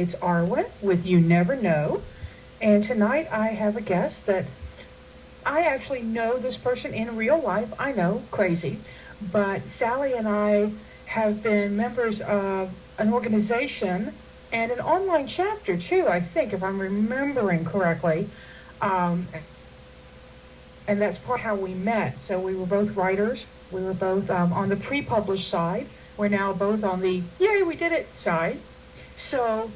It's Arwen with You Never Know. And tonight I have a guest that I actually know this person in real life. I know, crazy. But Sally and I have been members of an organization and an online chapter too, I think, if I'm remembering correctly. Um, and that's part how we met. So we were both writers. We were both on the pre-published side. We're now both on the yay, we did it side. So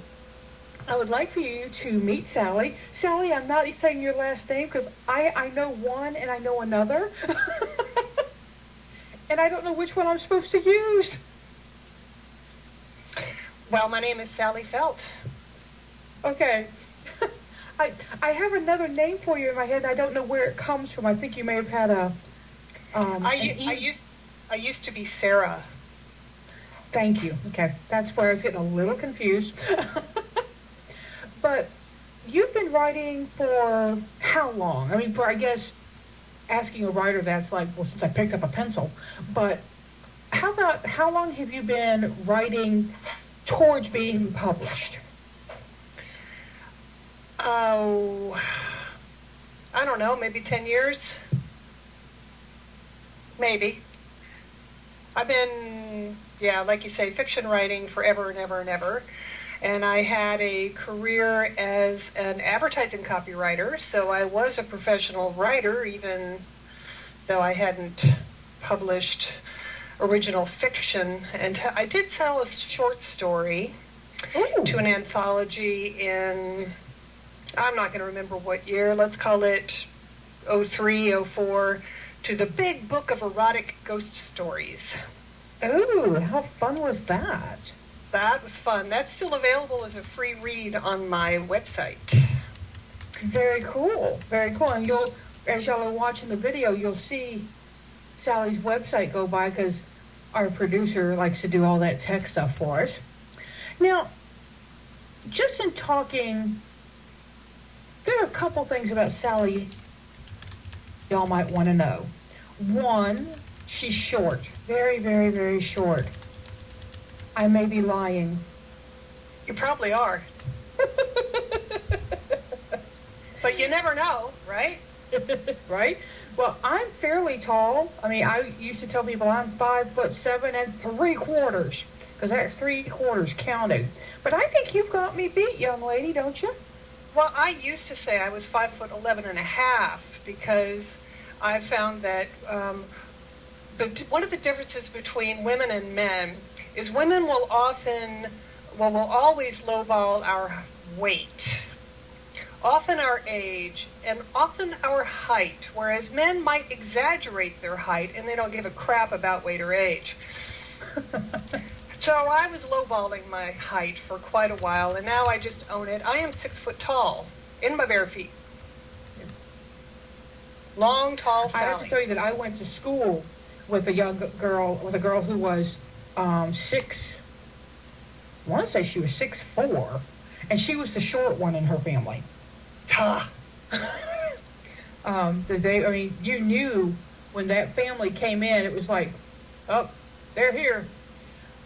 I would like for you to meet Sally. Sally, I'm not saying your last name because I know one and I know another. And I don't know which one I'm supposed to use. Well, my name is Sally Felt. Okay. I have another name for you in my head. I don't know where it comes from. I think you may have had a... I used to be Sarah. Thank you. Okay. That's where I was getting a little confused. But you've been writing for how long? I mean, I guess asking a writer that's like, well, since I picked up a pencil. But how long have you been writing towards being published? Oh, I don't know, maybe 10 years? Maybe. I've been, like you say, fiction writing forever and ever and ever. And I had a career as an advertising copywriter, so I was a professional writer, even though I hadn't published original fiction. And I did sell a short story to an anthology in, I'm not going to remember what year, let's call it 03, 04, to the Big Book of Erotic Ghost Stories. Oh, how fun was that? That was fun. That's still available as a free read on my website. Very cool. Very cool. And as y'all are watching the video, you'll see Sally's website go by because our producer likes to do all that tech stuff for us. Now, just in talking, there are a couple things about Sally y'all might want to know. One, she's short. Very, very, very short. I may be lying. You probably are. But you never know, right? Right? Well, I'm fairly tall. I mean, I used to tell people I'm 5'7" 3/4, because that 3/4 counted. But I think you've got me beat, young lady, don't you? Well, I used to say I was 5'11.5" because I found that one of the differences between women and men is women will always lowball our weight, often our age, and often our height, whereas men might exaggerate their height and they don't give a crap about weight or age. So I was lowballing my height for quite a while, and now I just own it. I am 6 foot tall in my bare feet. Long, tall Sally. I have to tell you that I went to school with a girl who was 6. I want to say she was 6'4", and she was the short one in her family. You knew when that family came in, it was like, oh, they're here.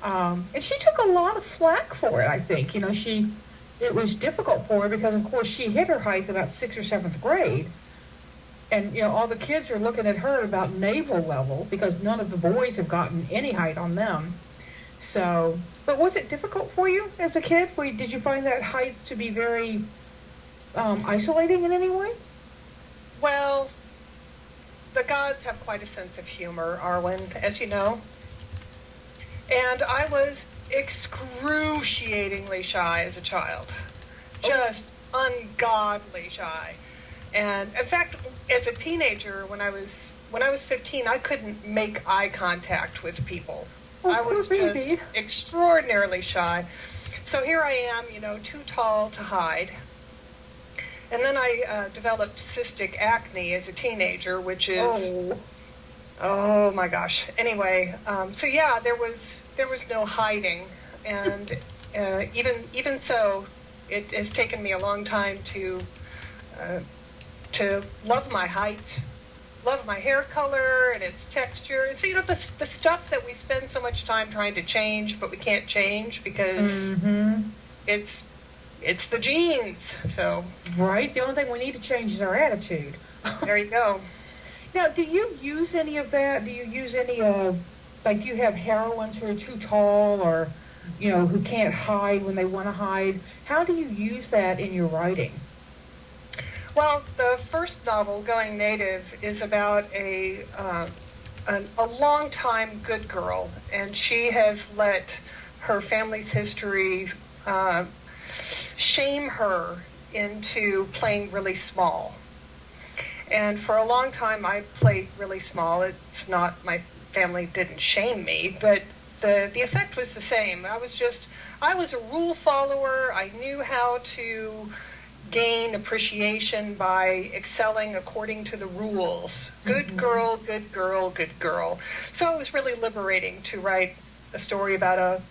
And she took a lot of flack for it, I think. It was difficult for her because, of course, she hit her height about 6th or 7th grade. And, all the kids are looking at her at about navel level because none of the boys have gotten any height on them. So, but was it difficult for you as a kid? Did you find that height to be very isolating in any way? Well, the gods have quite a sense of humor, Arwen, as you know. And I was excruciatingly shy as a child. Just ungodly shy. And in fact, as a teenager, when I was 15, I couldn't make eye contact with people. I was just extraordinarily shy. So here I am, too tall to hide. And then I developed cystic acne as a teenager, which is, oh my gosh. Anyway, so yeah, there was no hiding, and even so, it has taken me a long time to love my height, love my hair color and its texture. So the stuff that we spend so much time trying to change, but we can't change because it's it's the genes. So Right? The only thing we need to change is our attitude. there you go. Now, do you use any of that? Do you use any, like you have heroines who are too tall or, who can't hide when they want to hide? How do you use that in your writing? Well, the first novel, Going Native, is about a long-time good girl, and she has let her family's history shame her into playing really small. And for a long time, I played really small. It's not, my family didn't shame me, but the effect was the same. I was a rule follower. I knew how to gain appreciation by excelling according to the rules. Good girl, good girl, good girl. So it was really liberating to write a story about a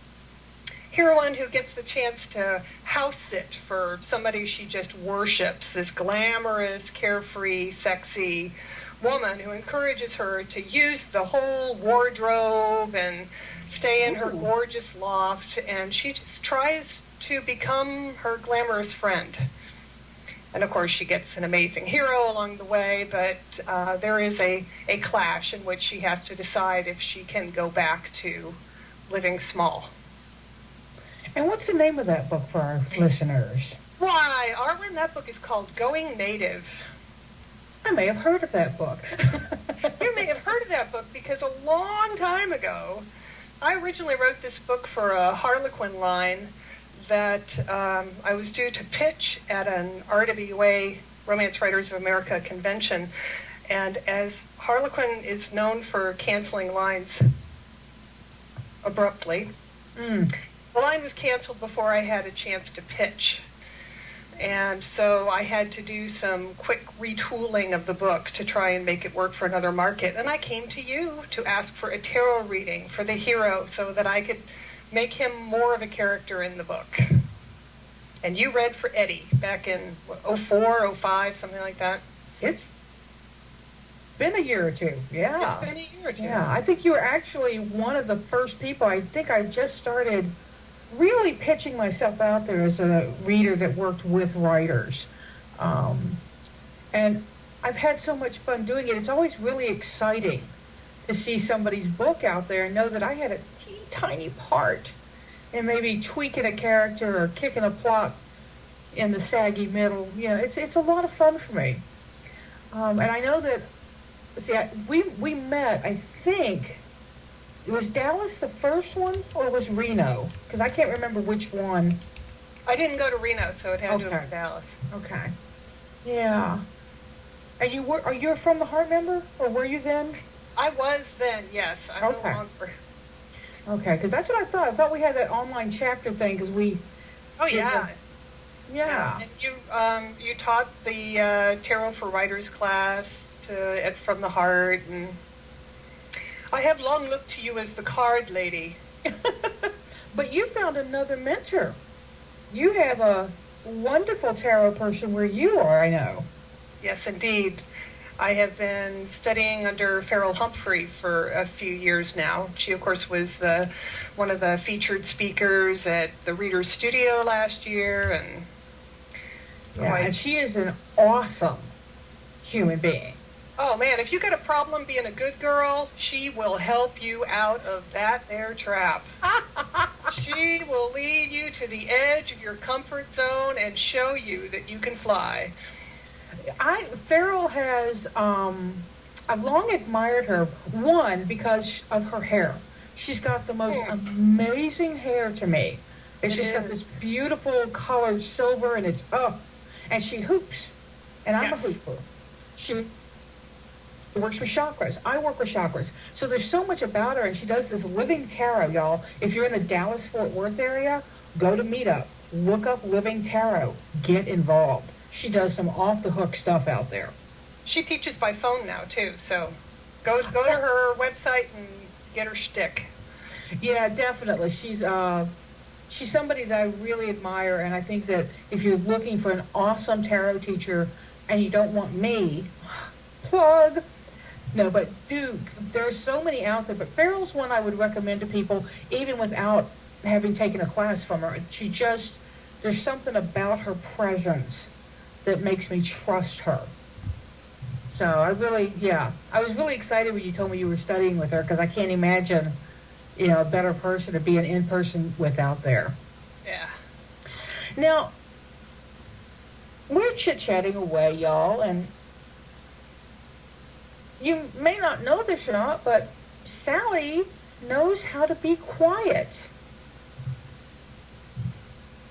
heroine who gets the chance to house sit for somebody she just worships, this glamorous, carefree, sexy woman who encourages her to use the whole wardrobe and stay in her gorgeous loft, and she just tries to become her glamorous friend. And of course she gets an amazing hero along the way, but there is a clash in which she has to decide if she can go back to living small. And what's the name of that book for our listeners? Why, Arwen, that book is called Going Native. I may have heard of that book. You may have heard of that book because a long time ago, I originally wrote this book for a Harlequin line that I was due to pitch at an RWA, Romance Writers of America convention. And as Harlequin is known for canceling lines abruptly, the line was canceled before I had a chance to pitch. And so I had to do some quick retooling of the book to try and make it work for another market. And I came to you to ask for a tarot reading for the hero so that I could make him more of a character in the book. And you read for Eddie back in 04, 05, something like that. It's been a year or two, yeah. It's been a year or two. Yeah, I think you were actually one of the first people. I think I just started really pitching myself out there as a reader that worked with writers. And I've had so much fun doing it. It's always really exciting to see somebody's book out there and know that I had a tiny part in maybe tweaking a character or kicking a plot in the saggy middle. It's a lot of fun for me. And I know that, we met, I think, it was Dallas the first one, or was Reno? Because I can't remember which one. I didn't go to Reno, so it had to have been Dallas. Okay. Yeah. And are you from the Heart member, or were you then? I was then, yes. I'm no longer. Okay, because that's what I thought. I thought we had that online chapter thing, because we... Oh, yeah. Yeah. And you taught the Tarot for Writers class from the Heart, and I have long looked to you as the card lady. But you found another mentor. You have a wonderful tarot person where you are, I know. Yes, indeed. I have been studying under Farrell Humphrey for a few years now. She, of course, was one of the featured speakers at the Reader's Studio last year. And she is an awesome human being. Oh, man, if you got a problem being a good girl, she will help you out of that there trap. She will lead you to the edge of your comfort zone and show you that you can fly. Farrell has, I've long admired her, one, because of her hair. She's got the most amazing hair to me. It's just got this beautiful colored silver, and it's and she hoops, and I'm a hooper. She works with chakras. I work with chakras. So there's so much about her, and she does this living tarot, y'all. If you're in the Dallas-Fort Worth area, go to Meetup, look up Living Tarot, get involved. She does some off-the-hook stuff out there. She teaches by phone now, too, so go to her website and get her shtick. Yeah, definitely. She's somebody that I really admire, and I think that if you're looking for an awesome tarot teacher and you don't want me, plug. No, but dude, there are so many out there, but Farrell's one I would recommend to people, even without having taken a class from her. She just there's something about her presence that makes me trust her. So I was really excited when you told me you were studying with her, because I can't imagine, a better person to be an in-person with out there. Yeah. Now, we're chit-chatting away, y'all, and you may not know this or not, but Sally knows how to be quiet.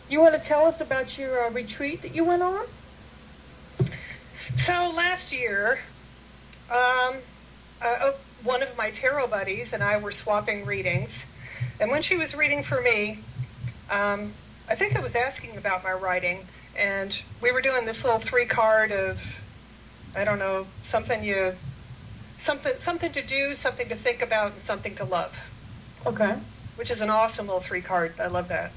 You want to tell us about your retreat that you went on? So last year, one of my tarot buddies and I were swapping readings. And when she was reading for me, I think I was asking about my writing. And we were doing this little 3-card of, I don't know, something to do, something to think about, and something to love. Okay. Which is an awesome little 3-card. I love that.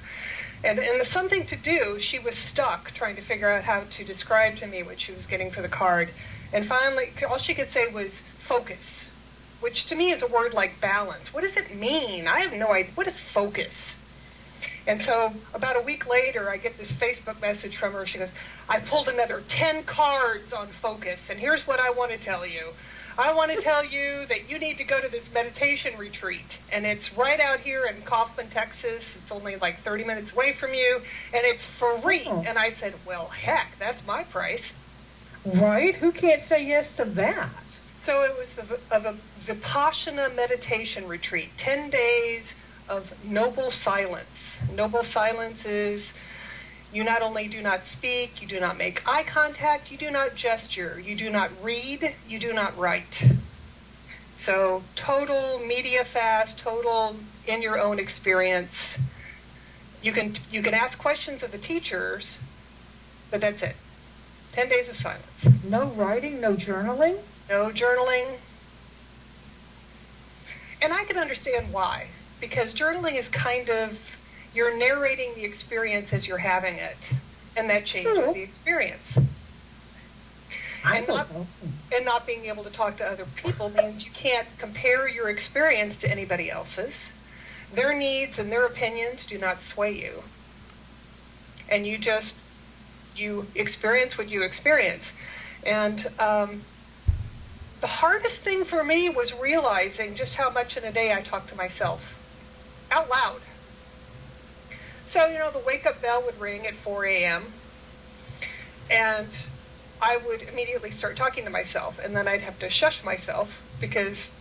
And in the something to do, she was stuck trying to figure out how to describe to me what she was getting for the card. And finally, all she could say was focus, which to me is a word like balance. What does it mean? I have no idea. What is focus? And so about a week later, I get this Facebook message from her. She goes, I pulled another 10 cards on focus, and here's what I want to tell you. I want to tell you that you need to go to this meditation retreat, and it's right out here in Kaufman, Texas. It's only like 30 minutes away from you, and it's free. Oh. And I said, well, heck, that's my price. Right? Who can't say yes to that? So it was the Vipassana meditation retreat, 10 days of noble silence. Noble silence is you not only do not speak, you do not make eye contact, you do not gesture, you do not read, you do not write. So total media fast, total in your own experience. You can ask questions of the teachers, but that's it. 10 days of silence. No writing, no journaling? No journaling. And I can understand why. Because journaling is kind of, you're narrating the experience as you're having it. And that changes the experience. And not being able to talk to other people means you can't compare your experience to anybody else's. Their needs and their opinions do not sway you. And you experience what you experience. And the hardest thing for me was realizing just how much in a day I talk to myself out loud. So, the wake-up bell would ring at 4 a.m., and I would immediately start talking to myself, and then I'd have to shush myself because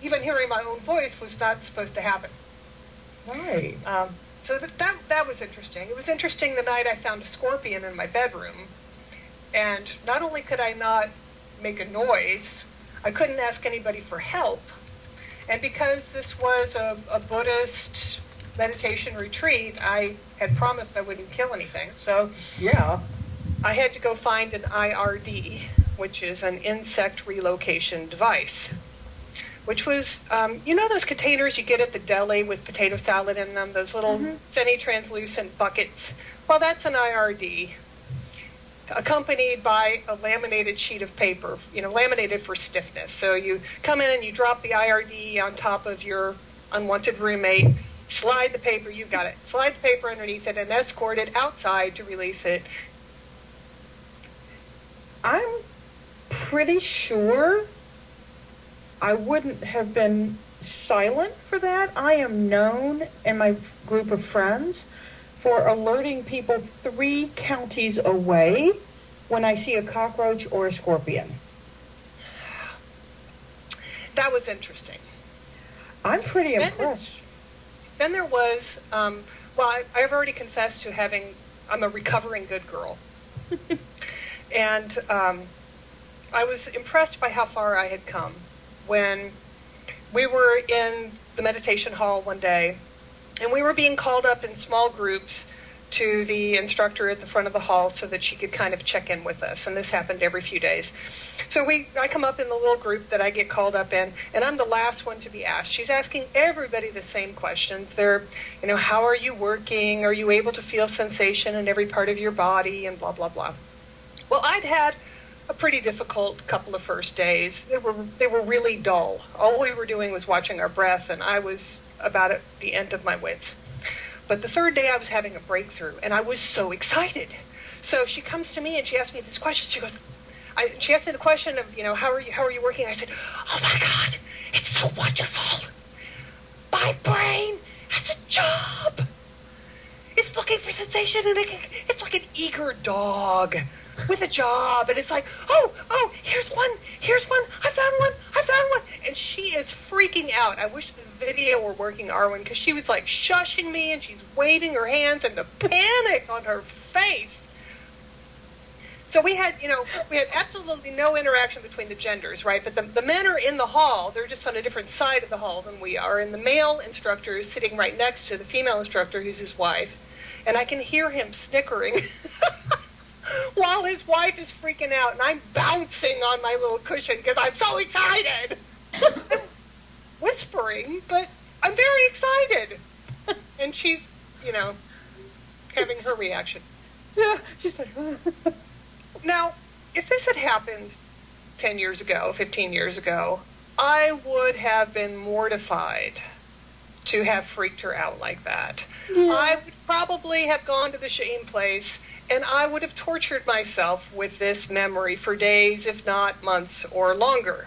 even hearing my own voice was not supposed to happen. Right. So that was interesting. It was interesting the night I found a scorpion in my bedroom, and not only could I not make a noise, I couldn't ask anybody for help. And because this was a Buddhist meditation retreat, I had promised I wouldn't kill anything. So yeah, I had to go find an IRD, which is an insect relocation device, which was, those containers you get at the deli with potato salad in them, those little semi-translucent buckets? Well, that's an IRD, accompanied by a laminated sheet of paper, laminated for stiffness. So you come in and you drop the IRD on top of your unwanted roommate, slide the paper, you've got it, slide the paper underneath it, and escort it outside to release it. I'm pretty sure I wouldn't have been silent for that. I am known in my group of friends for alerting people 3 counties away when I see a cockroach or a scorpion. That was interesting. I'm pretty impressed. Then there was, I've already confessed to I'm a recovering good girl. And I was impressed by how far I had come when we were in the meditation hall one day, and we were being called up in small groups to the instructor at the front of the hall so that she could kind of check in with us. And this happened every few days. So I come up in the little group that I get called up in, and I'm the last one to be asked. She's asking everybody the same questions. They're, how are you working? Are you able to feel sensation in every part of your body? And blah, blah, blah. Well, I'd had a pretty difficult couple of first days. They were really dull. All we were doing was watching our breath, and I was about at the end of my wits. But the third day I was having a breakthrough, and I was so excited. So she comes to me and she asks me this question. She goes, she asked me the question of, how are you working? I said, oh my God, it's so wonderful. My brain has a job. It's looking for sensation, and it's like an eager dog with a job, and it's like, oh, here's one, I found one, and she is freaking out. I wish the video were working, Arwen, because she was like shushing me, and she's waving her hands, and the panic on her face. So we had absolutely no interaction between the genders, right? But the men are in the hall. They're just on a different side of the hall than we are. And the male instructor is sitting right next to the female instructor, who's his wife. And I can hear him snickering while his wife is freaking out. And I'm bouncing on my little cushion because I'm so excited. I'm whispering, but I'm very excited. And she's, having her reaction. Yeah, she's like, Now, if this had happened 10 years ago, 15 years ago, I would have been mortified to have freaked her out like that. Yeah. I would probably have gone to the shame place, and I would have tortured myself with this memory for days, if not months or longer.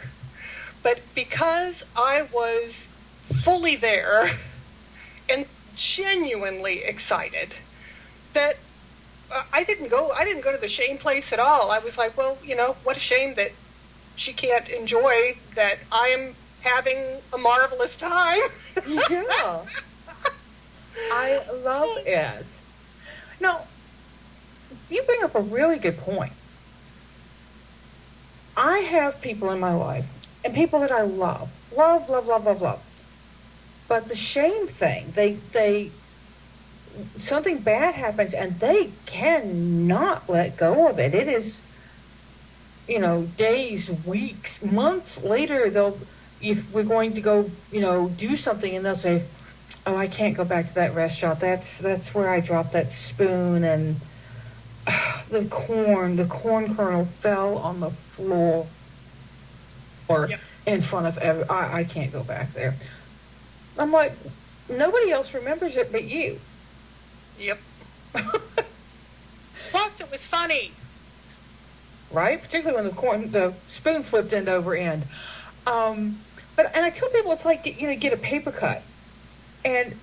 But because I was fully there and genuinely excited, that I didn't go to the shame place at all. I was like, well, what a shame that she can't enjoy that I am having a marvelous time. Yeah. I love it. Now, you bring up a really good point. I have people in my life, and people that I love. But the shame thing, they something bad happens and they cannot let go of it. It is, days, weeks, months later, if we're going to go, do something, and they'll say, oh, I can't go back to that restaurant. That's where I dropped that spoon, and the corn kernel fell on the floor Yep. in front of I can't go back there. I'm like, nobody else remembers it but you. Yep. Plus, it was funny. Right? Particularly when the spoon flipped end over end. And I tell people it's like, get a paper cut. And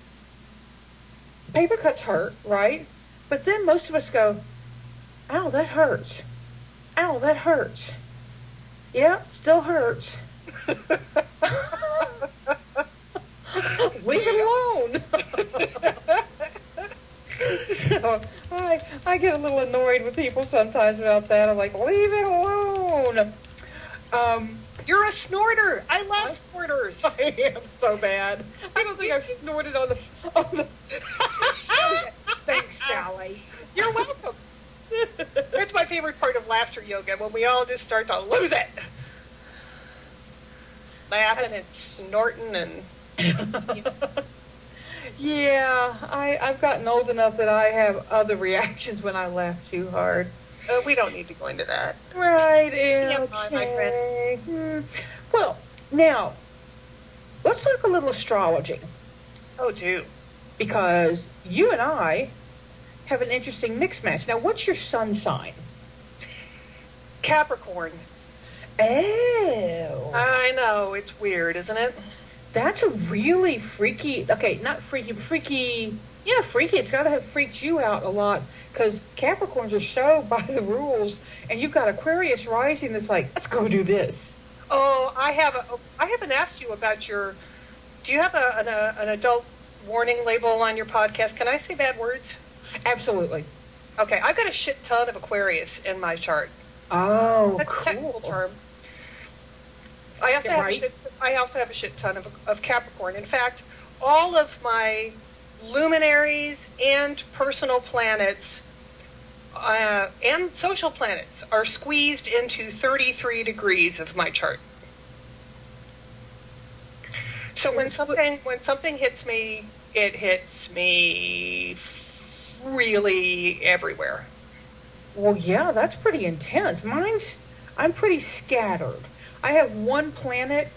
paper cuts hurt, right? But then most of us go, ow, that hurts. Ow, that hurts. Yeah, still hurts. Leave it alone. So I get a little annoyed with people sometimes about that. I'm like, leave it alone. You're a snorter. I love snorters. I am so bad. I don't think I've snorted on the Thanks, Sally. You're welcome. That's my favorite part of laughter yoga, when we all just start to lose it. Laughing and snorting and... Yeah, I've gotten old enough that I have other reactions when I laugh too hard. We don't need to go into that. Right, yeah, okay. My friend. Well, now, let's talk a little astrology. Oh, do. Because you and I have an interesting mix match. Now, what's your sun sign? Capricorn. Oh. I know, it's weird, isn't it? That's a really freaky, okay, not freaky, but freaky, yeah, freaky. It's got to have freaked you out a lot, because Capricorns are so by the rules, and you've got Aquarius rising that's like, let's go do this. Oh, I haven't asked you about do you have an adult warning label on your podcast? Can I say bad words? Absolutely. Okay, I've got a shit ton of Aquarius in my chart. Oh, that's cool. a technical term. I also have a shit ton of Capricorn. In fact, all of my luminaries and personal planets and social planets are squeezed into 33 degrees of my chart. So when something hits me, it hits me really everywhere. Well, yeah, that's pretty intense. I'm pretty scattered. I have one planet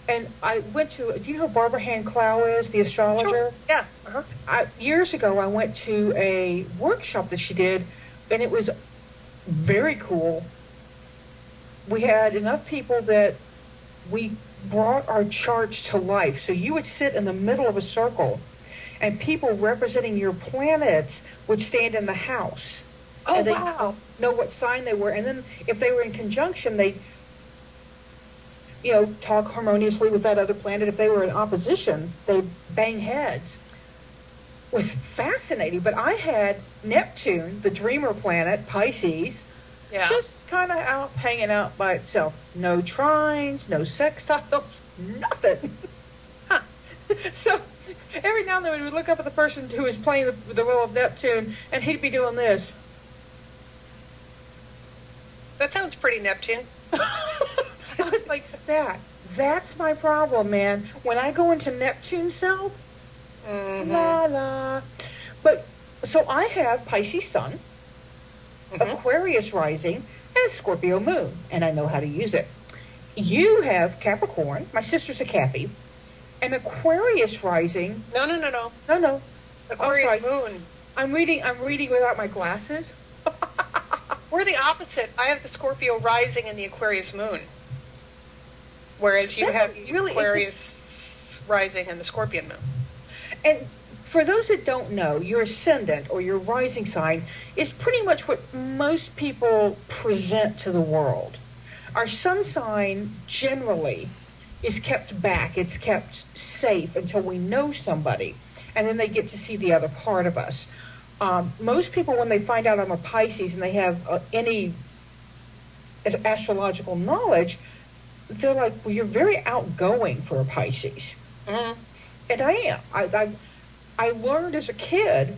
And I went to, do you know who Barbara Hand Clow is, the astrologer? Sure. Yeah. Years ago, I went to a workshop that she did, and it was very cool. We had enough people that we brought our charts to life. So you would sit in the middle of a circle, and people representing your planets would stand in the house. Oh, and they wow. know what sign they were. And then if they were in conjunction, they talk harmoniously with that other planet. If they were in opposition, they'd bang heads. It was fascinating. But I had Neptune, the dreamer planet, Pisces, just kind of out hanging out by itself. No trines, no sextiles, nothing. Huh. So every now and then we would look up at the person who was playing the role of Neptune, and he'd be doing this. That sounds pretty Neptune. I was like, that's my problem, man. When I go into Neptune self, la la. But, so I have Pisces sun, Aquarius rising, and a Scorpio moon, and I know how to use it. You have Capricorn, my sister's a Cappy, and Aquarius rising. No. Aquarius moon. I'm reading without my glasses. We're the opposite. I have the Scorpio rising and the Aquarius moon. Whereas you have the Aquarius rising and the Scorpion moon. And for those that don't know, your ascendant or your rising sign is pretty much what most people present to the world. Our sun sign generally is kept back. It's kept safe until we know somebody, and then they get to see the other part of us. Most people, when they find out I'm a Pisces and they have any astrological knowledge, they're like, well, you're very outgoing for a Pisces. Mm-hmm. And I am. I learned as a kid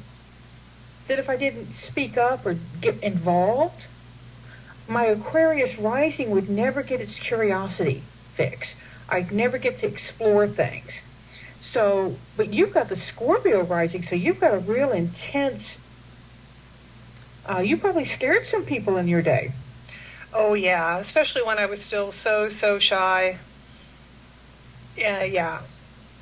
that if I didn't speak up or get involved, my Aquarius rising would never get its curiosity fix. I'd never get to explore things. So, but you've got the Scorpio rising, so you've got a real intense, you probably scared some people in your day. Oh, yeah, especially when I was still so shy. Yeah.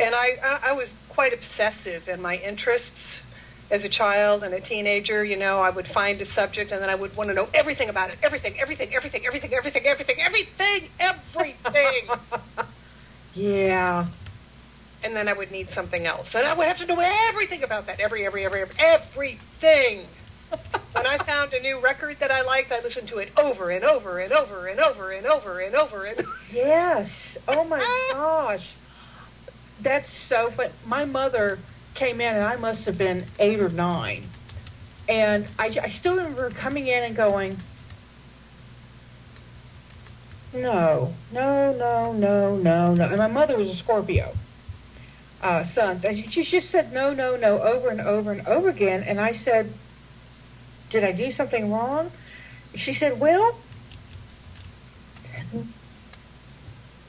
And I was quite obsessive in my interests as a child and a teenager. I would find a subject and then I would want to know everything about it. Everything. Yeah. And then I would need something else. And I would have to know everything about that. Everything. When I found a new record that I liked, I listened to it over and over and over and over and over and over. Yes. Oh, my gosh. That's so fun. My mother came in, and I must have been 8 or 9. And I still remember coming in and going, no. And my mother was a Scorpio. Sons. And she just said no, over and over and over again. And I said, did I do something wrong? She said, well,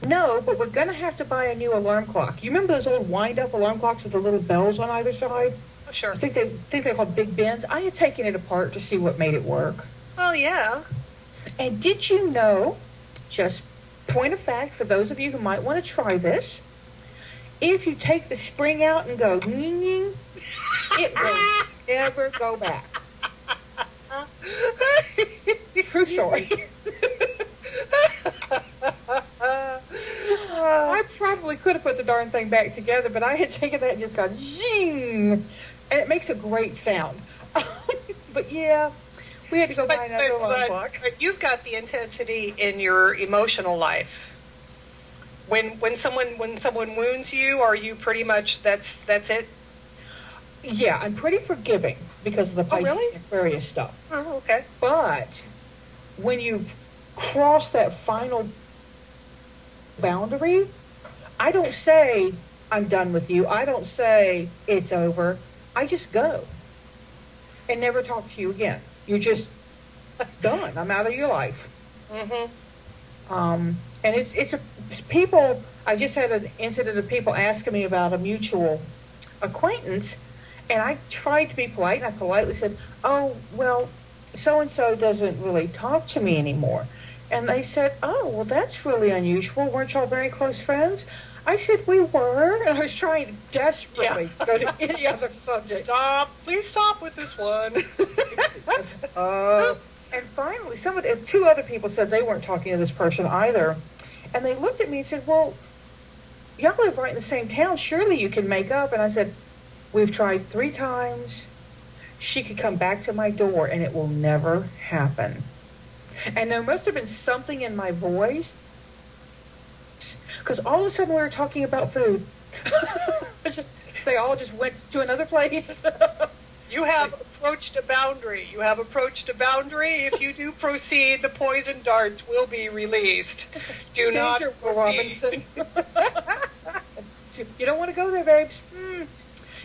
no, but we're going to have to buy a new alarm clock. You remember those old wind-up alarm clocks with the little bells on either side? Oh, sure. I think they're called Big Bens. I had taken it apart to see what made it work. Oh, yeah. And did you know, just point of fact, for those of you who might want to try this, if you take the spring out and go, ning, it will never go back. True story. I probably could have put the darn thing back together, but I had taken that and just gone zing, and it makes a great sound. But yeah, we had to go buy another alarm clock. But you've got the intensity in your emotional life. When someone wounds you, are you pretty much that's it? Yeah, I'm pretty forgiving because of the Pisces and Aquarius stuff. Oh, okay. But when you've crossed that final boundary, I don't say I'm done with you. I don't say it's over. I just go and never talk to you again. You're just done. I'm out of your life. Mm-hmm. And it's people. I just had an incident of people asking me about a mutual acquaintance, and I tried to be polite, and I politely said, "Oh, well, so and so doesn't really talk to me anymore." And they said, oh, well, that's really unusual. Weren't y'all very close friends? I said, we were. And I was trying desperately to go to any other subject. Stop. Please stop with this one. And finally, two other people said they weren't talking to this person either. And they looked at me and said, well, y'all live right in the same town. Surely you can make up. And I said, we've tried 3 times. She could come back to my door and it will never happen. And there must have been something in my voice, because all of a sudden we were talking about food. They all just went to another place. You have approached a boundary. You have approached a boundary. If you do proceed, the poison darts will be released. Do not proceed. You don't want to go there, babes.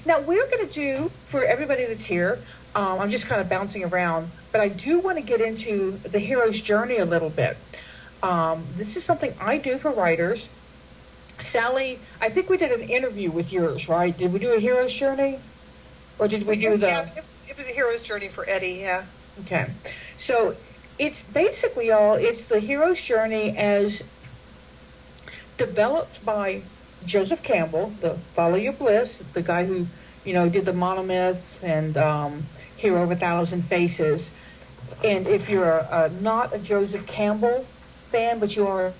Now, we're going to do, for everybody that's here, I'm just kind of bouncing around, but I do want to get into the hero's journey a little bit. This is something I do for writers. Sally, I think we did an interview with yours, right? Did we do a hero's journey? Or did we do the... Yeah, it was a hero's journey for Eddie, yeah. Okay. So it's basically it's the hero's journey as developed by Joseph Campbell, the Follow Your Bliss, the guy who, did the monomyths and Hero of 1,000 Faces. And if you're not a Joseph Campbell fan, but you are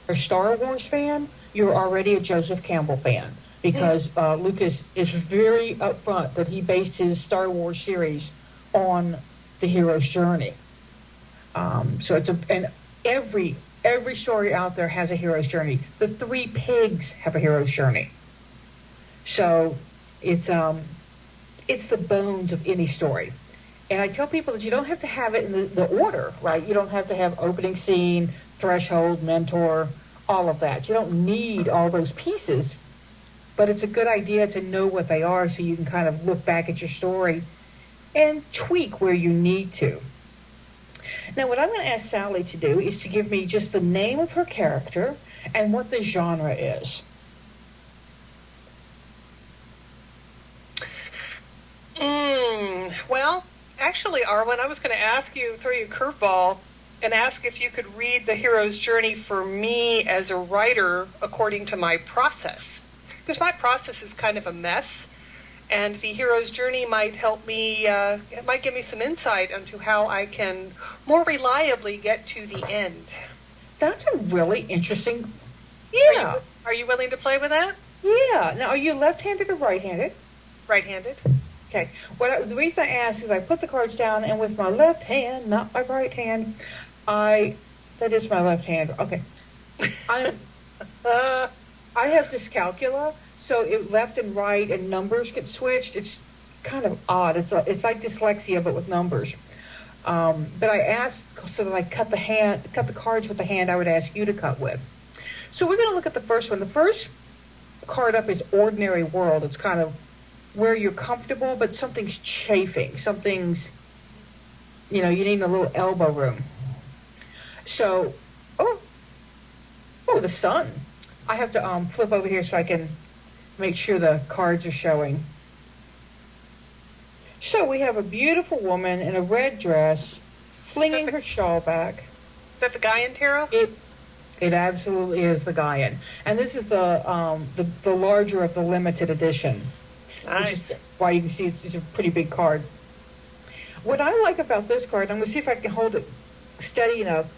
a Star Wars fan, you're already a Joseph Campbell fan. Because Lucas is very upfront that he based his Star Wars series on the hero's journey. So and every story out there has a hero's journey. The 3 pigs have a hero's journey. So it's the bones of any story. And I tell people that you don't have to have it in the order, right? You don't have to have opening scene, threshold, mentor, all of that. You don't need all those pieces. But it's a good idea to know what they are so you can kind of look back at your story and tweak where you need to. Now, what I'm going to ask Sally to do is to give me just the name of her character and what the genre is. Well, actually, Arwen, I was going to throw you a curveball and ask if you could read the hero's journey for me as a writer according to my process. Because my process is kind of a mess, and the hero's journey might help me, it might give me some insight into how I can more reliably get to the end. That's a really interesting, yeah. Are you willing to play with that? Yeah. Now, are you left-handed or right-handed? Right-handed. Okay. The reason I ask is I put the cards down, and with my left hand, not my right hand, that is my left hand. Okay. I have dyscalculia, so left and right and numbers get switched. It's kind of odd. It's like dyslexia, but with numbers. But I asked so that I cut the cards with the hand I would ask you to cut with. So we're going to look at the first one. The first card up is Ordinary World. It's kind of where you're comfortable, but something's chafing. Something's, you need a little elbow room. So, the sun. I have to flip over here so I can make sure the cards are showing. So we have a beautiful woman in a red dress, flinging her shawl back. Is that the Gaian tarot? It absolutely is the Gaian, and this is the larger of the limited edition. Nice. Which is why you can see it's a pretty big card. What I like about this card, I'm going to see if I can hold it steady enough.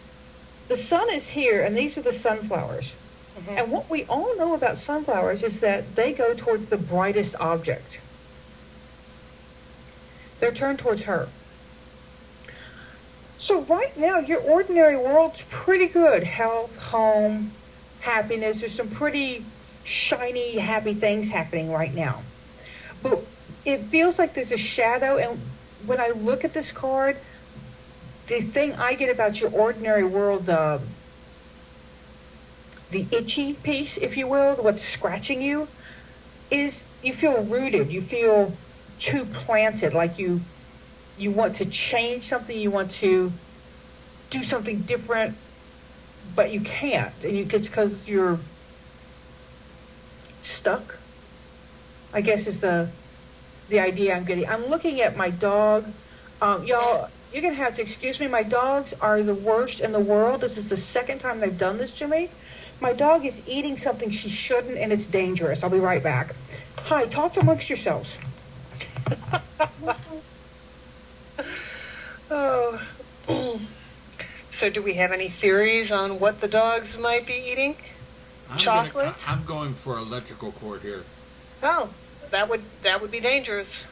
The sun is here, and these are the sunflowers. Mm-hmm. And what we all know about sunflowers is that they go towards the brightest object. They're turned towards her. So right now, your ordinary world's pretty good. Health, home, happiness. There's some pretty shiny, happy things happening right now. But it feels like there's a shadow, and when I look at this card, the thing I get about your ordinary world, the itchy piece, if you will, what's scratching you, is you feel rooted. You feel too planted, like you want to change something, you want to do something different, but you can't. And it's because you're stuck, I guess is the idea I'm getting. I'm looking at my dog. Y'all, you're going to have to excuse me. My dogs are the worst in the world. This is the second time they've done this to me. My dog is eating something she shouldn't, and it's dangerous. I'll be right back. Hi, talk amongst yourselves. Oh. So do we have any theories on what the dogs might be eating? Chocolate? I'm going for electrical cord here. Oh, that would be dangerous.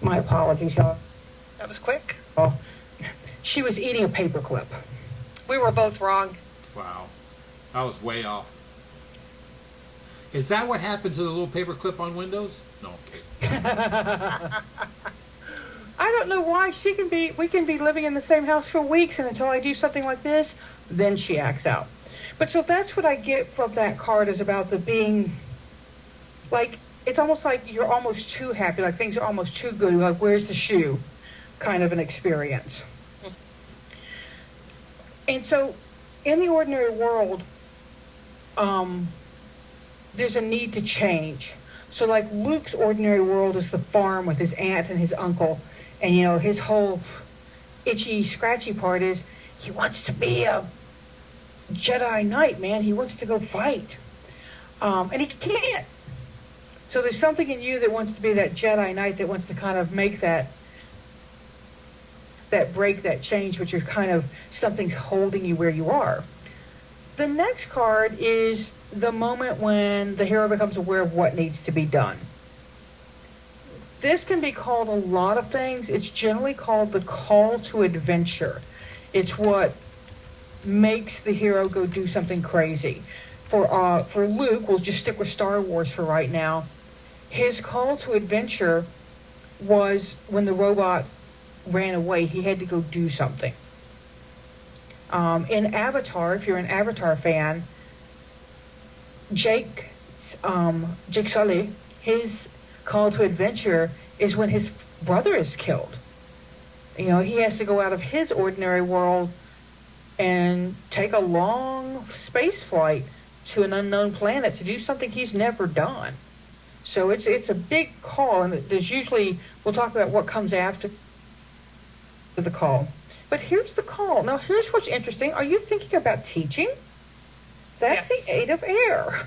My apologies, y'all. That was quick. Oh, she was eating a paperclip. We were both wrong. Wow. I was way off. Is that what happened to the little paperclip on Windows? No, okay. I don't know why we can be living in the same house for weeks, and until I do something like this, then she acts out. But so that's what I get from that card, is about the being, like, it's almost like you're almost too happy, like things are almost too good, like where's the shoe kind of an experience. And so in the ordinary world, there's a need to change. So like Luke's ordinary world is the farm with his aunt and his uncle. And, you know, his whole itchy, scratchy part is he wants to be a Jedi Knight, man. He wants to go fight. And he can't. So there's something in you that wants to be that Jedi Knight, that wants to kind of make that break, that change, but you're kind of, something's holding you where you are. The next card is the moment when the hero becomes aware of what needs to be done. This can be called a lot of things. It's generally called the call to adventure. It's what makes the hero go do something crazy. For Luke, we'll just stick with Star Wars for right now. His call to adventure was when the robot ran away. He had to go do something. In Avatar, if you're an Avatar fan, Jake Sully, his call to adventure is when his brother is killed. You know, he has to go out of his ordinary world and take a long space flight to an unknown planet to do something he's never done. So it's a big call, and there's usually, we'll talk about what comes after the call. But here's the call. Now here's what's interesting. Are you thinking about teaching? That's Yes. the 8 of air.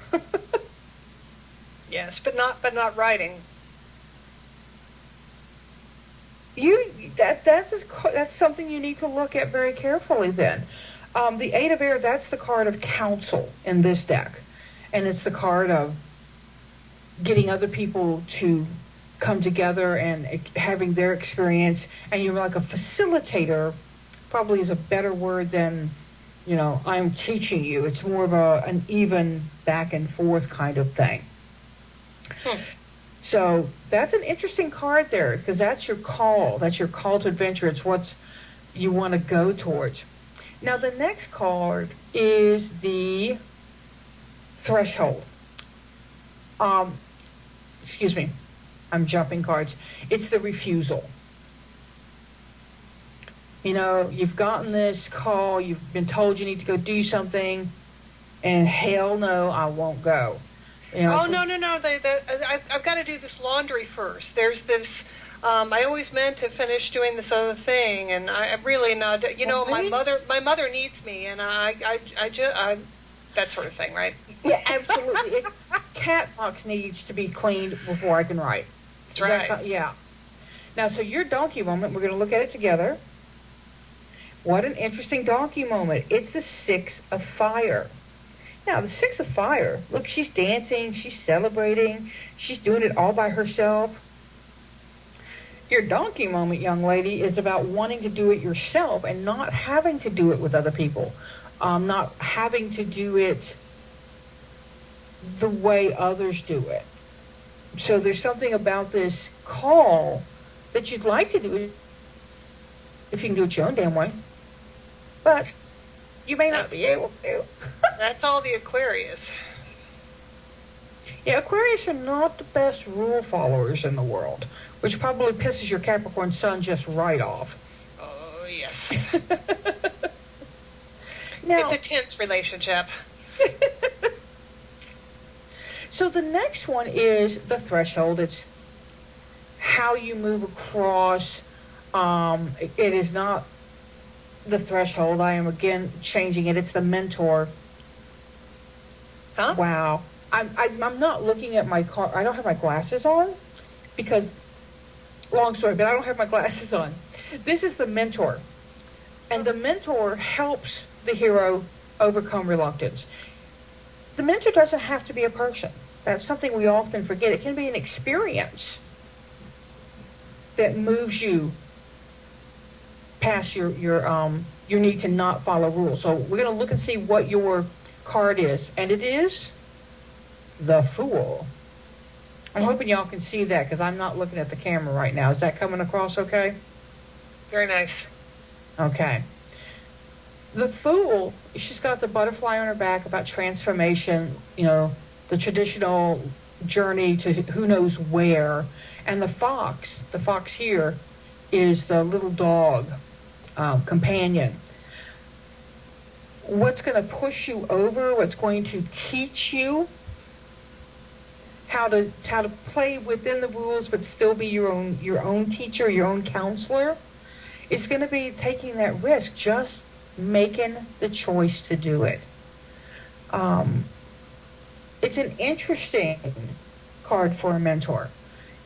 Yes, but not writing. That's something you need to look at very carefully then. The 8 of air, that's the card of counsel in this deck. And it's the card of getting other people to come together and having their experience. And you're like a facilitator, probably is a better word than, you know, I'm teaching you. It's more of an even back and forth kind of thing. So that's an interesting card there, because that's your call. That's your call to adventure. It's what you want to go towards. Now the next card is the threshold. Excuse me, I'm jumping cards. It's the refusal. You know, you've gotten this call, you've been told you need to go do something, and hell no, I won't go. You know, No. I've got to do this laundry first. There's this. I always meant to finish doing this other thing, and I'm really not. You know, my mother needs me, and I that sort of thing, right? Yeah, absolutely. Cat box needs to be cleaned before I can write. That's right. Yeah. Now, so your donkey moment, we're going to look at it together. What an interesting donkey moment. It's the 6 of fire. Now, the 6 of fire, look, she's dancing, she's celebrating, she's doing it all by herself. Your donkey moment, young lady, is about wanting to do it yourself and not having to do it with other people. Not having to do it the way others do it. So there's something about this call that you'd like to do it if you can do it your own damn way. But you may not be able to. That's all the Aquarius. Yeah, Aquarius are not the best rule followers in the world, which probably pisses your Capricorn sun just right off. Oh, yes. Now, it's a tense relationship. So the next one is the threshold. It's how you move across. It is not the threshold. I am again changing it. It's the mentor. Huh? Wow. I'm not looking at my car. I don't have my glasses on because, long story, but I don't have my glasses on. This is the mentor. And the mentor helps the hero overcome reluctance. The mentor doesn't have to be a person. That's something we often forget. It can be an experience that moves you past your need to not follow rules. So we're going to look and see what your card is. And it is the Fool. I'm hoping y'all can see that because I'm not looking at the camera right now. Is that coming across okay? Very nice. Okay. The Fool, she's got the butterfly on her back about transformation, the traditional journey to who knows where. And the fox here is the little dog companion. What's going to push you over, what's going to teach you how to play within the rules but still be your own teacher, your own counselor, is going to be taking that risk, just making the choice to do it. It's an interesting card for a mentor.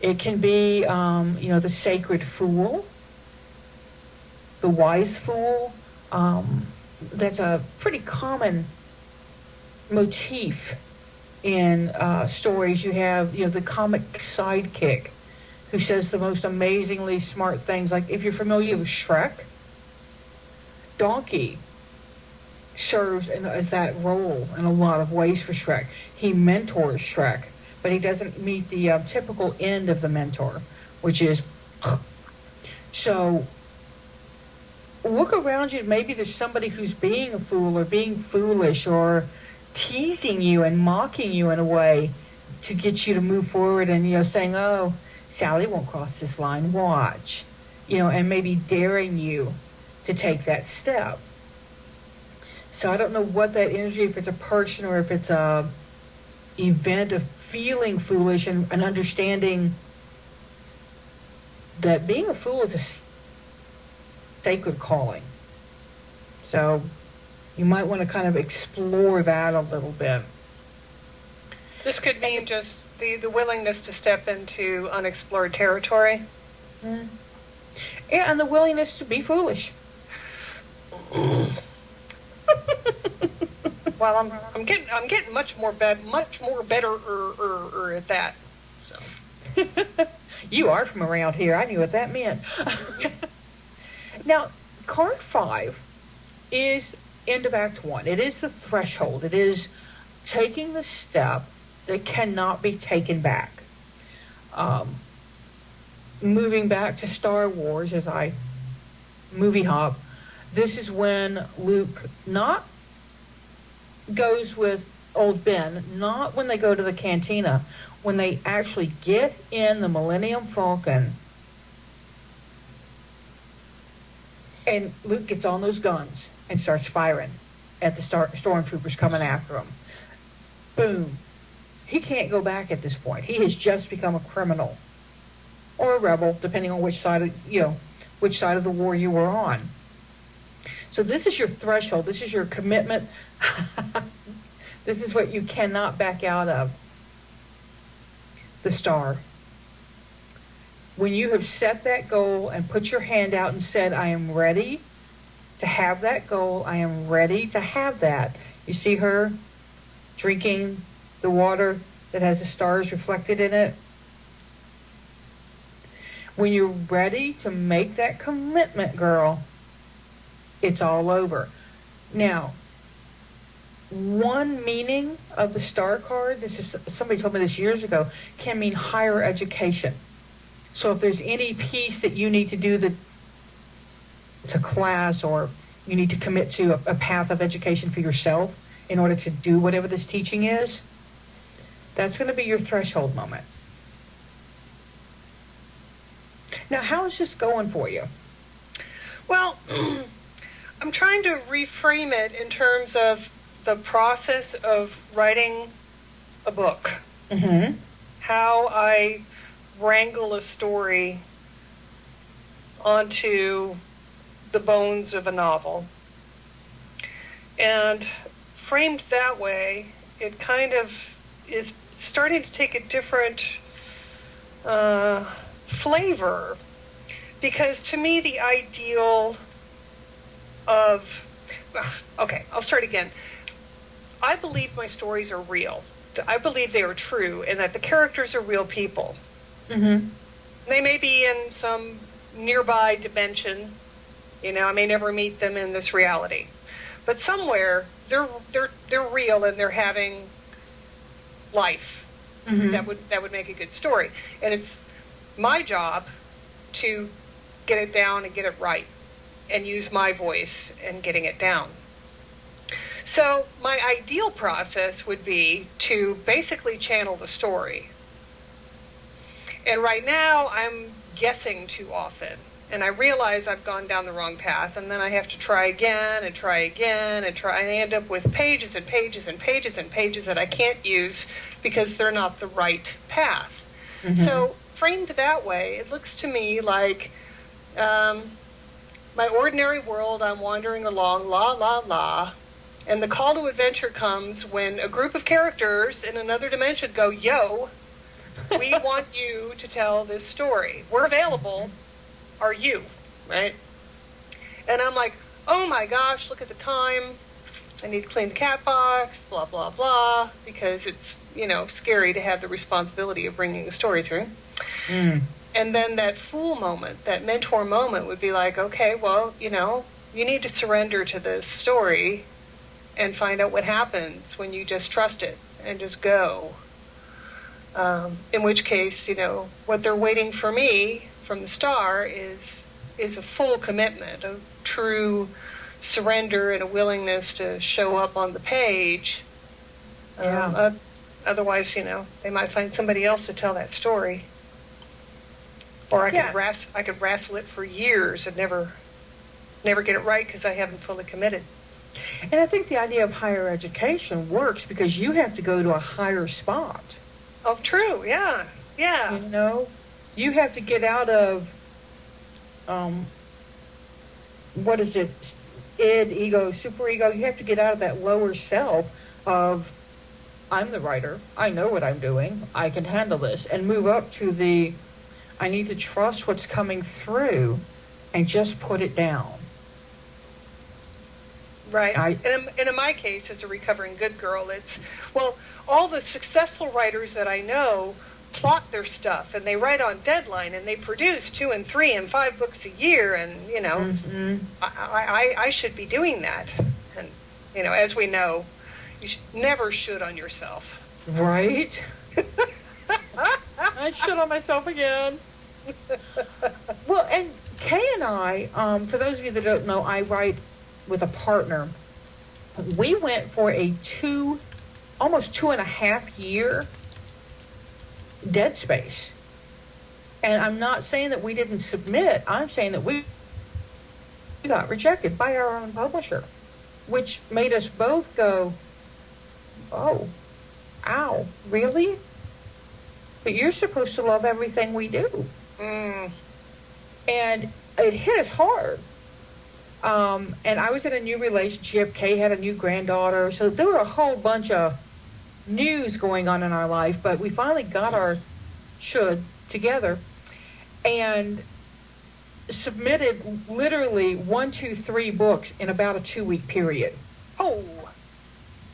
It can be, the sacred fool, the wise fool. That's a pretty common motif in stories. You have, the comic sidekick who says the most amazingly smart things. Like if you're familiar with Shrek, Donkey serves as that role in a lot of ways for Shrek. He mentors Shrek, but he doesn't meet the typical end of the mentor, which is so. Look around you. Maybe there's somebody who's being a fool or being foolish or teasing you and mocking you in a way to get you to move forward and, saying, oh, Sally won't cross this line, watch, and maybe daring you to take that step. So I don't know what that energy, if it's a person or if it's a event of feeling foolish and understanding that being a fool is a sacred calling. So you might want to kind of explore that a little bit. This could mean just the willingness to step into unexplored territory. Mm. Yeah, and the willingness to be foolish. Well, I'm getting much more better at that. So you are from around here. I knew what that meant. Now, card 5 is end of Act 1. It is the threshold. It is taking the step that cannot be taken back. Moving back to Star Wars as I movie hop, this is when Luke not goes with old Ben, not when they go to the cantina, when they actually get in the Millennium Falcon and Luke gets on those guns and starts firing at the stormtroopers coming after him. Boom. He can't go back at this point. He has just become a criminal or a rebel, depending on which side of the war you were on. So this is your threshold. This is your commitment. This is what you cannot back out of. The star. When you have set that goal and put your hand out and said, I am ready to have that goal. I am ready to have that. You see her drinking the water that has the stars reflected in it. When you're ready to make that commitment, girl, it's all over. Now, one meaning of the star card, this is somebody told me this years ago, can mean higher education. So if there's any piece that you need to do that it's a class or you need to commit to a path of education for yourself in order to do whatever this teaching is, that's going to be your threshold moment. Now, how is this going for you? Well, I'm trying to reframe it in terms of the process of writing a book. Mm-hmm. How I wrangle a story onto the bones of a novel. And framed that way, it kind of is starting to take a different flavor. Because to me, the ideal of... Okay, I'll start again. I believe my stories are real. I believe they are true, and that the characters are real people. Mm-hmm. They may be in some nearby dimension. I may never meet them in this reality. But somewhere, they're real, and they're having life. Mm-hmm. That would make a good story. And it's my job to get it down and get it right, and use my voice in getting it down. So my ideal process would be to basically channel the story. And right now I'm guessing too often. And I realize I've gone down the wrong path, and then I have to try again and try again and try, and I end up with pages and pages and pages and pages that I can't use because they're not the right path. Mm-hmm. So framed that way, it looks to me like my ordinary world, I'm wandering along, la, la, la. And the call to adventure comes when a group of characters in another dimension go, yo, we want you to tell this story. We're available. Are you? Right? And I'm like, oh my gosh, look at the time. I need to clean the cat box, blah, blah, blah, because it's, scary to have the responsibility of bringing the story through. Mm. And then that fool moment, that mentor moment would be like, okay, well, you need to surrender to this story and find out what happens when you just trust it and just go. In which case, what they're waiting for me from the star is a full commitment, a true surrender and a willingness to show up on the page. Yeah. Otherwise, they might find somebody else to tell that story. Or I could wrestle it for years and never get it right because I haven't fully committed. And I think the idea of higher education works because you have to go to a higher spot. Oh, true. Yeah. Yeah. You have to get out of, what is it, id, ego, superego. You have to get out of that lower self of, I'm the writer, I know what I'm doing, I can handle this, and move up to the, I need to trust what's coming through and just put it down. Right. And in my case, as a recovering good girl, it's, all the successful writers that I know plot their stuff, and they write on deadline, and they produce 2 and 3 and 5 books a year, and, mm-hmm. I should be doing that. And, as we know, you never should on yourself. Right? I shit on myself again. Well, and Kay and I, for those of you that don't know, I write with a partner. We went for a almost 2.5 year dead space. And I'm not saying that we didn't submit. I'm saying that we got rejected by our own publisher, which made us both go, oh, ow, really? But you're supposed to love everything we do. Mm. And it hit us hard. And I was in a new relationship. Kay had a new granddaughter. So there were a whole bunch of news going on in our life. But we finally got our should together and submitted literally 1, 2, 3 books in about a 2-week period. Oh.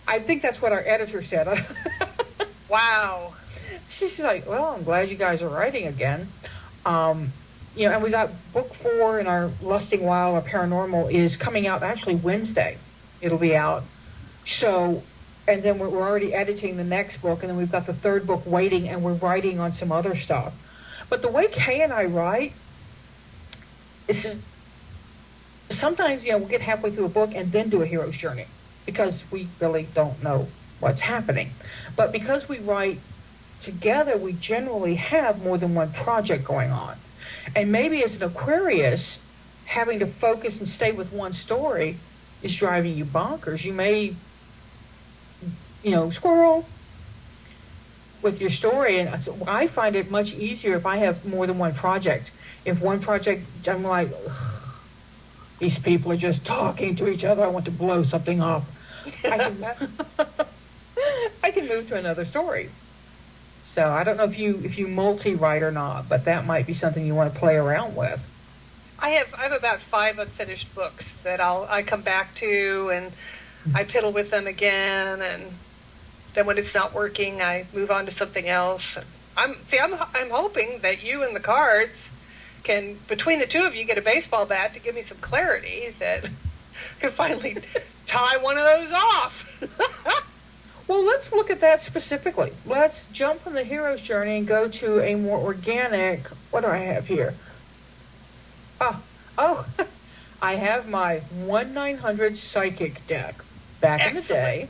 I think that's what our editor said. Wow. She's like, well, I'm glad you guys are writing again. And we got book 4 in our Lusting Wild, our Paranormal, is coming out actually Wednesday. It'll be out. So, and then we're already editing the next book, and then we've got the 3rd book waiting, and we're writing on some other stuff. But the way Kay and I write is sometimes, we'll get halfway through a book and then do a hero's journey because we really don't know what's happening. But because we write together, we generally have more than one project going on. And maybe as an Aquarius, having to focus and stay with one story is driving you bonkers. You may, squirrel. with your story, and so I find it much easier if I have more than one project. If one project, I'm like, ugh, these people are just talking to each other. I want to blow something up. I can, I can move to another story. So I don't know if you multi-write or not, but that might be something you want to play around with. I have about 5 unfinished books that I come back to, and I piddle with them again, and then when it's not working, I move on to something else. I'm hoping that you and the cards can, between the two of you, get a baseball bat to give me some clarity that I can finally tie one of those off. Well, let's look at that specifically. Let's jump from the hero's journey and go to a more organic. What do I have here? Oh, I have my 1-900 psychic deck. Back in the day,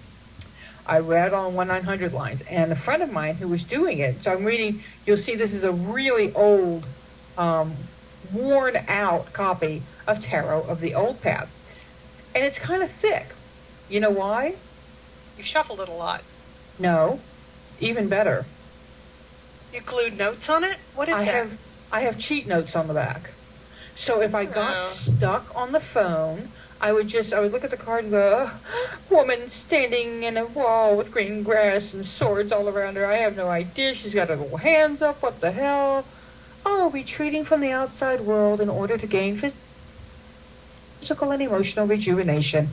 I read on 1-900 lines, and a friend of mine who was doing it, so I'm reading, you'll see this is a really old, worn out copy of Tarot of the Old Path. And it's kind of thick. You know why? You shuffled it a lot. No, even better. You glued notes on it? What is that? I have cheat notes on the back. So if I got stuck on the phone, I would look at the card and go, woman standing in a wall with green grass and swords all around her. I have no idea. She's got her little hands up. What the hell? Oh, retreating from the outside world in order to gain physical and emotional rejuvenation.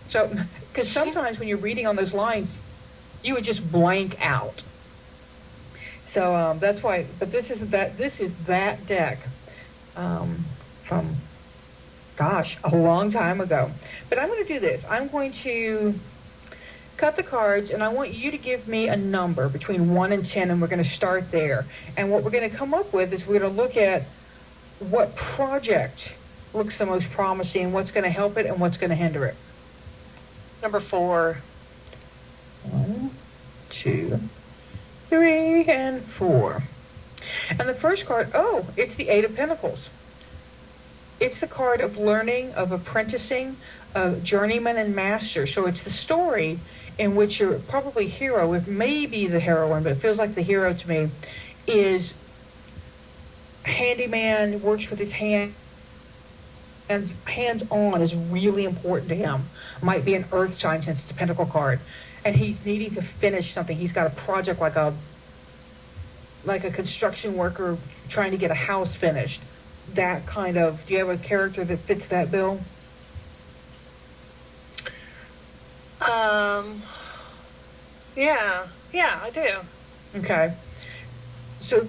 So, because sometimes when you're reading on those lines, you would just blank out. So that's why. But this is that deck from, gosh, a long time ago. But I'm going to do this. I'm going to cut the cards, and I want you to give me a number between 1 and 10, and we're going to start there. And what we're going to come up with is we're going to look at what project looks the most promising, what's going to help it, and what's going to hinder it. Number 4. 1, 2, 3, and 4. And the first card, it's the 8 of Pentacles. It's the card of learning, of apprenticing, of journeyman and master. So it's the story in which you're probably hero, if maybe the heroine, but it feels like the hero to me, is handyman, works with his hands. Hands-on is really important to him. Might be an earth sign since it's a pentacle card. And he's needing to finish something. He's got a project like a construction worker trying to get a house finished. That kind of, do you have a character that fits that bill? Yeah, I do. Okay. So,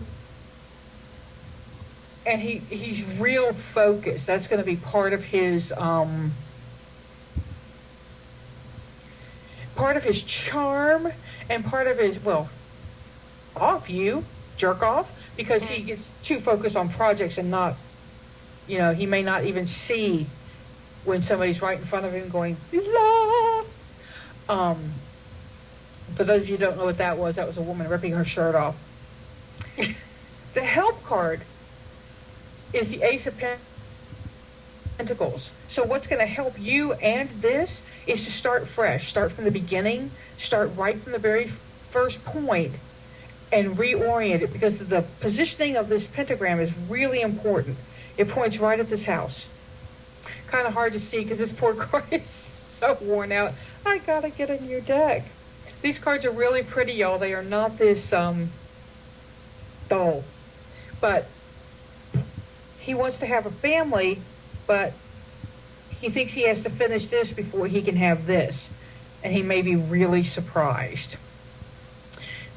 and he's real focused. That's going to be part of his charm and part of his, jerk off, because he gets too focused on projects and not, he may not even see when somebody's right in front of him going, la. For those of you who don't know what that was a woman ripping her shirt off. The help card is the Ace of Pentacles. So what's going to help you and this is to start fresh, start from the beginning, start right from the very first point, and reorient it, because the positioning of this pentagram is really important. It points right at this house. Kind of hard to see because this poor card is so worn out. I gotta get a new deck. These cards are really pretty, y'all. They are not this dull. But he wants to have a family, but he thinks he has to finish this before he can have this. And he may be really surprised.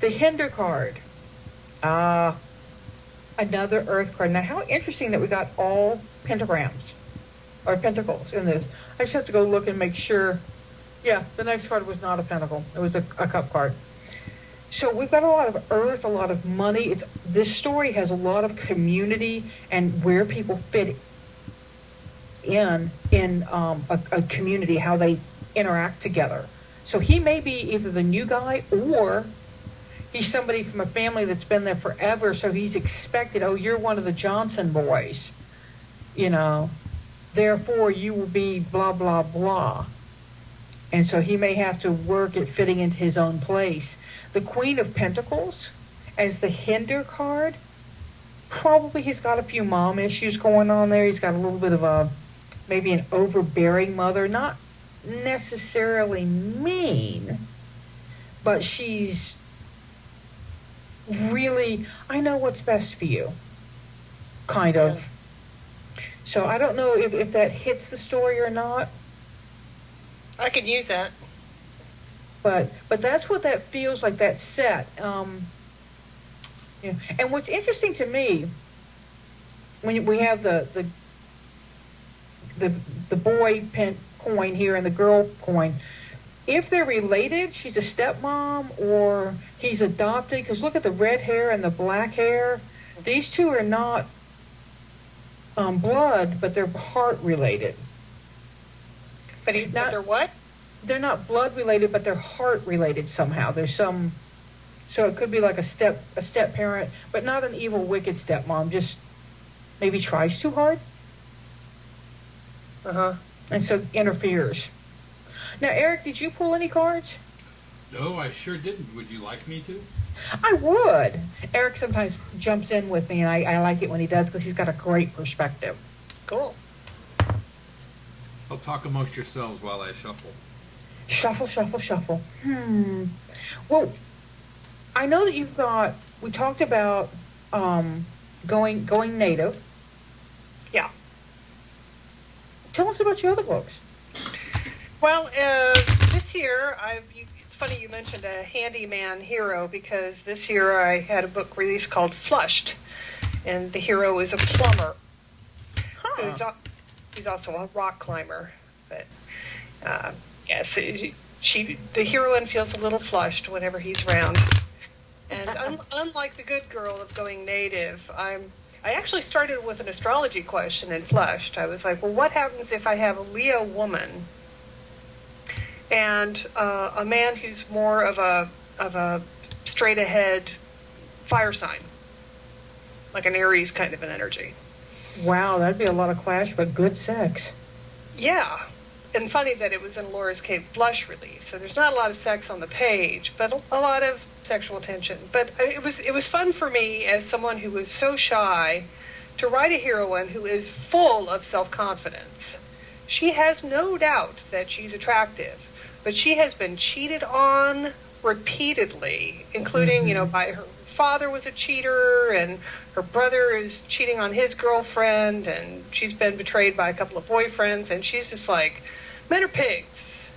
The hinder card. Another earth card. Now, how interesting that we got all pentagrams or pentacles in this. I just have to go look and make sure. Yeah, the next card was not a pentacle. It was a cup card. So we've got a lot of earth, a lot of money. This story has a lot of community and where people fit in a community, how they interact together. So he may be either the new guy or he's somebody from a family that's been there forever, so he's expected, you're one of the Johnson boys. Therefore you will be blah, blah, blah. And so he may have to work at fitting into his own place. The Queen of Pentacles as the hinder card, probably he's got a few mom issues going on there. He's got a little bit of maybe an overbearing mother, not necessarily mean, but she's really, I know what's best for you, kind of. So I don't know if that hits the story or not. I could use that. But that's what that feels like, that set. Yeah. And what's interesting to me, when we have the boy coin here and the girl coin, if they're related, she's a stepmom or he's adopted, because look at the red hair and the black hair. These two are not blood, but they're heart related. But they're what? They're not blood related, but they're heart related somehow. There's some, so it could be like a step parent, but not an evil, wicked stepmom. Just maybe tries too hard. And so interferes. Now, Eric, did you pull any cards? No, I sure didn't. Would you like me to? I would. Eric sometimes jumps in with me, and I like it when he does because he's got a great perspective. Cool. I'll talk amongst yourselves while I shuffle. Shuffle, shuffle, shuffle. Well, I know that you've got, we talked about going native. Yeah. Tell us about your other books. Well, this year, it's funny you mentioned a handyman hero, because this year I had a book released called Flushed, and the hero is a plumber. He's also a rock climber, but yes, the heroine feels a little flushed whenever he's around. And unlike the good girl of going native, I actually started with an astrology question in Flushed. I was like, well, what happens if I have a Leo woman and a man who's more of a straight ahead fire sign, like an Aries kind of an energy? Wow, that'd be a lot of clash, but good sex. Yeah. And funny that it was in Laura's Cave Blush release. So there's not a lot of sex on the page, but a lot of sexual tension. But it was fun for me as someone who was so shy to write a heroine who is full of self-confidence. She has no doubt that she's attractive, but she has been cheated on repeatedly, including, by her father was a cheater, and her brother is cheating on his girlfriend, and she's been betrayed by a couple of boyfriends, and she's just like, men are pigs.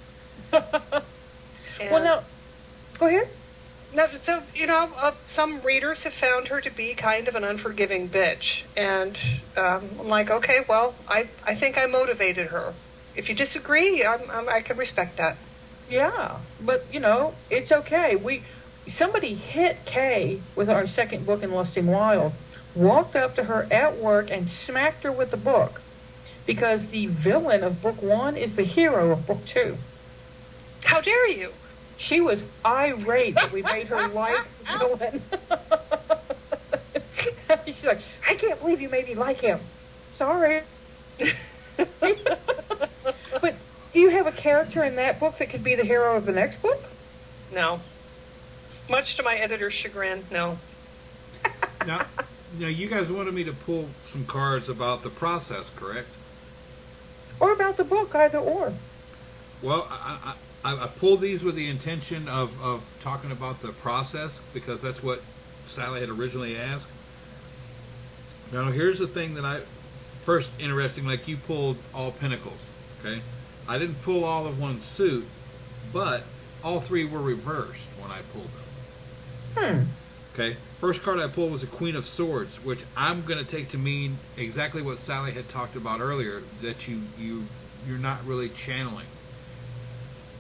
Well, now, go ahead. No, so, some readers have found her to be kind of an unforgiving bitch, and I'm like, okay, well, I think I motivated her. If you disagree, I can respect that. Yeah, but, it's okay. Somebody hit Kay with our second book in Lusting Wild, walked up to her at work and smacked her with the book, because the villain of book 1 is the hero of book 2. How dare you? She was irate that we made her like the villain. She's like, I can't believe you made me like him. Sorry. But do you have a character in that book that could be the hero of the next book? No. Much to my editor's chagrin, no. Now, you guys wanted me to pull some cards about the process, correct? Or about the book, either or. Well, I pulled these with the intention of talking about the process, because that's what Sally had originally asked. Now, here's the thing that first interesting, like you pulled all pentacles, okay? I didn't pull all of one suit, but all three were reversed when I pulled them. Okay, first card I pulled was a Queen of Swords, which I'm going to take to mean exactly what Sally had talked about earlier, that you're not really channeling.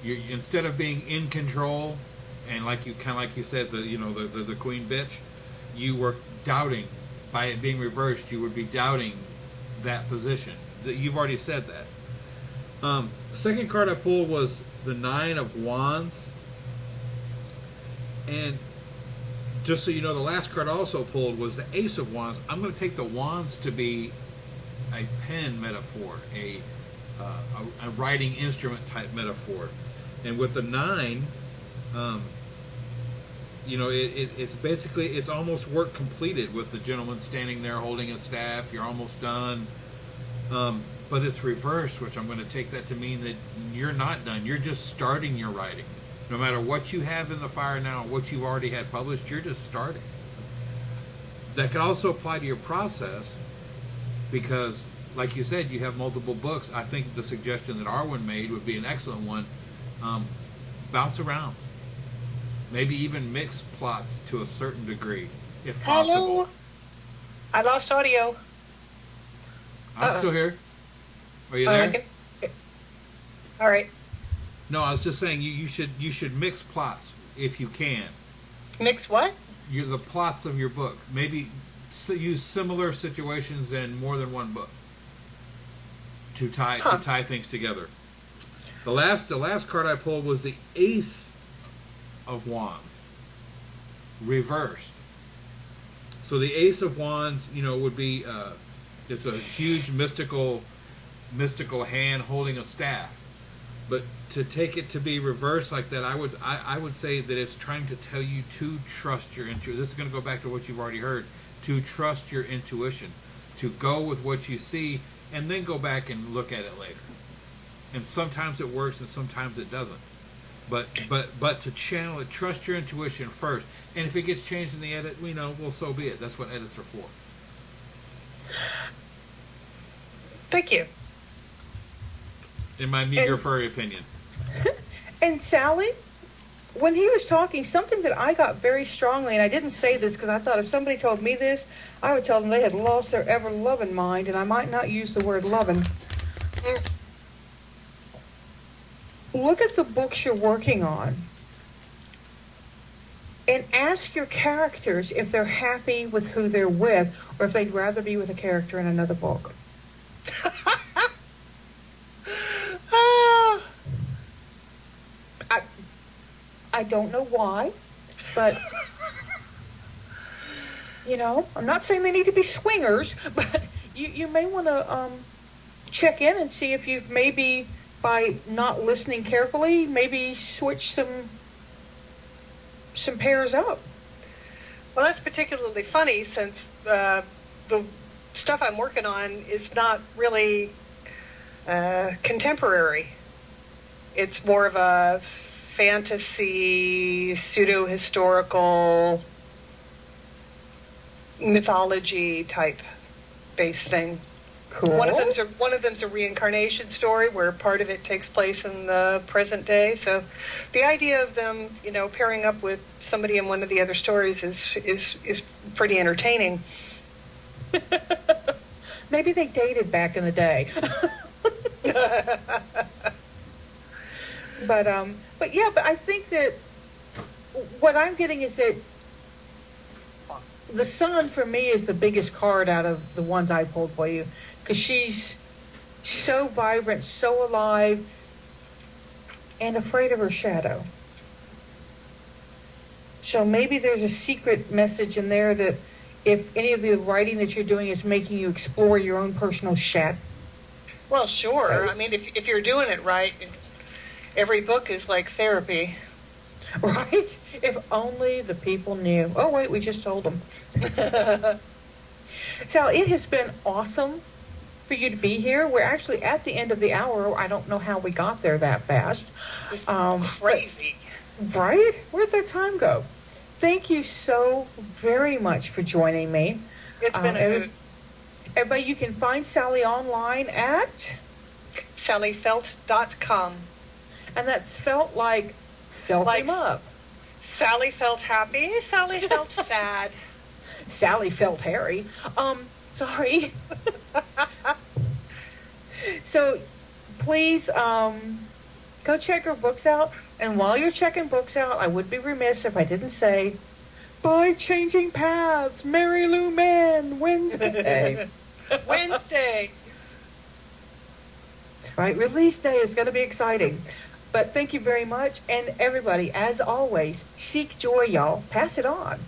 Instead of being in control, and like you said, the queen bitch, you were doubting. By it being reversed, you would be doubting that position. You've already said that. Second card I pulled was the Nine of Wands, and just so you know, the last card I also pulled was the Ace of Wands. I'm going to take the wands to be a pen metaphor, a writing instrument type metaphor. And with the 9, it's basically, it's almost work completed with the gentleman standing there holding a staff. You're almost done. But it's reversed, which I'm going to take that to mean that you're not done. You're just starting your writing. No matter what you have in the fire now, what you've already had published, you're just starting. That can also apply to your process because, like you said, you have multiple books. I think the suggestion that Arwen made would be an excellent one. Bounce around. Maybe even mix plots to a certain degree, if possible. Hello? I lost audio. I'm still here. Are you there? All right. No, I was just saying you should mix plots if you can. Mix what? The plots of your book. Maybe use similar situations in more than one book to tie things together. The last card I pulled was the Ace of Wands, reversed. So the Ace of Wands, would be it's a huge mystical hand holding a staff. But to take it to be reversed like that, I would say that it's trying to tell you to trust your intuition. This is going to go back to what you've already heard. To trust your intuition, to go with what you see, and then go back and look at it later. And sometimes it works, and sometimes it doesn't. But to channel it, trust your intuition first. And if it gets changed in the edit, well, so be it. That's what edits are for. Thank you. In my meager, furry opinion. And Sally, when he was talking, something that I got very strongly, and I didn't say this because I thought if somebody told me this, I would tell them they had lost their ever-loving mind, and I might not use the word loving. Look at the books you're working on and ask your characters if they're happy with who they're with or if they'd rather be with a character in another book. I don't know why, but, I'm not saying they need to be swingers, but you may want to check in and see if you've maybe, by not listening carefully, maybe switch some pairs up. Well, that's particularly funny since the stuff I'm working on is not really contemporary. It's more of a fantasy, pseudo-historical, mythology type based thing. Cool. One of them's a reincarnation story where part of it takes place in the present day. So the idea of them, pairing up with somebody in one of the other stories is pretty entertaining. Maybe they dated back in the day. But I think that what I'm getting is that the Sun for me is the biggest card out of the ones I pulled for you because she's so vibrant, so alive, and afraid of her shadow. So maybe there's a secret message in there that if any of the writing that you're doing is making you explore your own personal shadow. Well, sure. I mean, if you're doing it right, every book is like therapy. Right? If only the people knew. Oh, wait, we just told them. Sal, it has been awesome for you to be here. We're actually at the end of the hour. I don't know how we got there that fast. It's crazy. Right? Where'd that time go? Thank you so very much for joining me. It's been a hoot. Everybody, you can find Sally online at sallyfelt.com. And that's felt like felt him up. Sally felt happy. Sally felt sad. Sally felt hairy. Sorry. So please go check her books out. And while you're checking books out, I would be remiss if I didn't say, buy Changing Paths, Mary Lou Mann, Wednesday. Wednesday. Right, release day is going to be exciting. But thank you very much. And everybody, as always, seek joy, y'all. Pass it on.